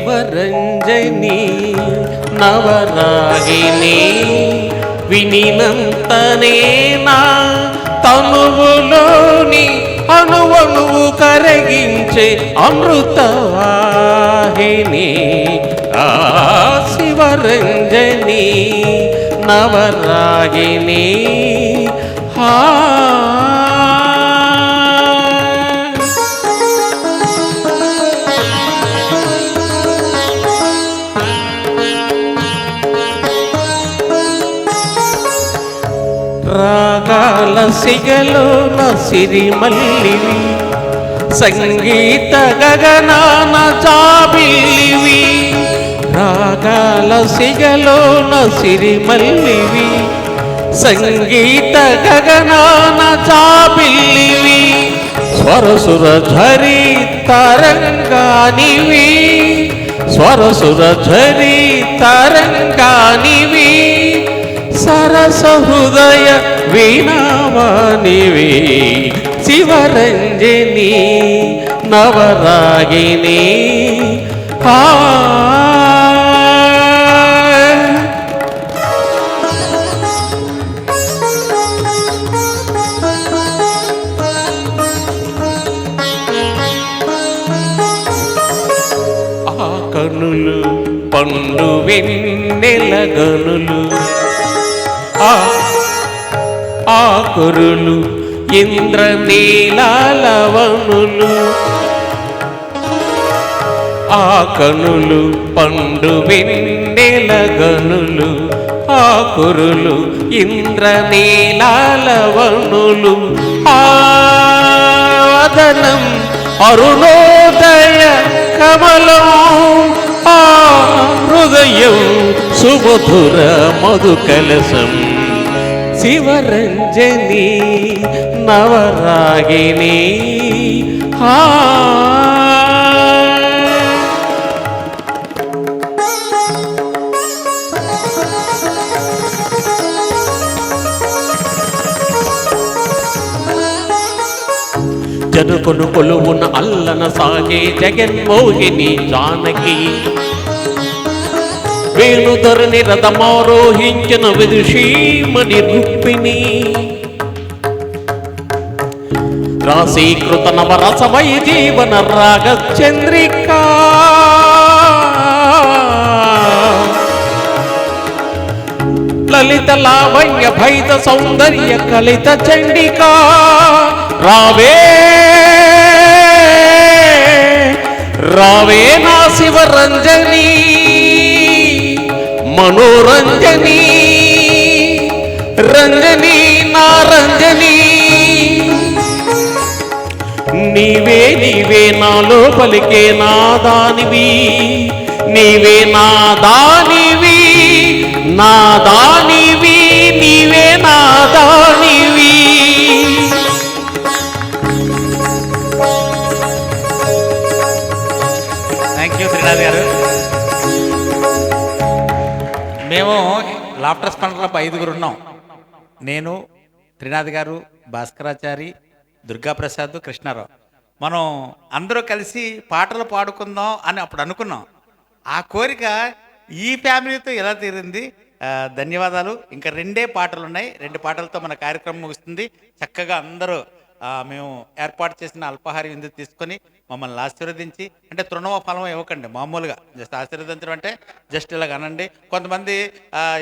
శివరంజని నవరాగిని వినినంతనే నా తనువులోని అణువణువు కరగించే అమృతవాహిని ఆ శివరంజని నవరాగిని హా రాగాల సిగలోన సిరిమల్లివి సంగీత గగనాన జాబిల్లివి రాగాల సిగలోన సిరిమల్లివి సంగీత గగనాన జాబిల్లివి స్వరసుర ఝరి తరంగానివి స్వరసుర ఝరి తరంగానివి సరస హృదయ వీణావానివి శివరంజని నవరాగిని ఆ కనులు పండు వెన్నెల గనులు ఆ కురులు ఇంద్రనీలాలవనులు ఆ కనులు పండు వెన్నెల గనులు ఆ కురులు ఇంద్రనీలాలవనులు ఆ వదనం అరుణోదయ కమలం ఆ హృదయం సుమధుర మధుకలసం శివరంజని నవరాగిని జనకును కొలువున అల్లన సాగే జగన్మోహిని జానకి వేణుధరణి రథమారోహించిన విదుషీమణి రుక్మిణి రాశీకృత నవరసమయ జీవన రాగ చంద్రిక లలిత లావణ్య భైత సౌందర్య కలిత చండిక రావే రావే నా శివరంజని మనోరంజని రంజని నా రంజని నీవే నీవే నాలో పలికే నాదానివి నీవే నాదానివి నాదానివి నీవే నాదానివి థ్యాంక్ యూ త్రినాథ్ గారు. మేము లాఫ్టర్ స్పందన క్లబ్ 5గురు ఉన్నాం. నేను, త్రినాథ్ గారు, భాస్కరాచారి, దుర్గాప్రసాద్, కృష్ణారావు. మనం అందరూ కలిసి పాటలు పాడుకుందాం అని అప్పుడు అనుకున్నాం. ఆ కోరిక ఈ ఫ్యామిలీతో ఎలా తీరింది. ధన్యవాదాలు. ఇంకా 2 పాటలు ఉన్నాయి. 2 పాటలతో మన కార్యక్రమం ముగుస్తుంది. చక్కగా అందరూ మేము ఏర్పాటు చేసిన అల్పాహార విందు తీసుకొని మమ్మల్ని ఆశీర్వదించి, అంటే తృణమ ఫలం ఇవ్వకండి, మామూలుగా జస్ట్ ఆశీర్వదించడం అంటే జస్ట్ ఇలాగ అనండి. కొంతమంది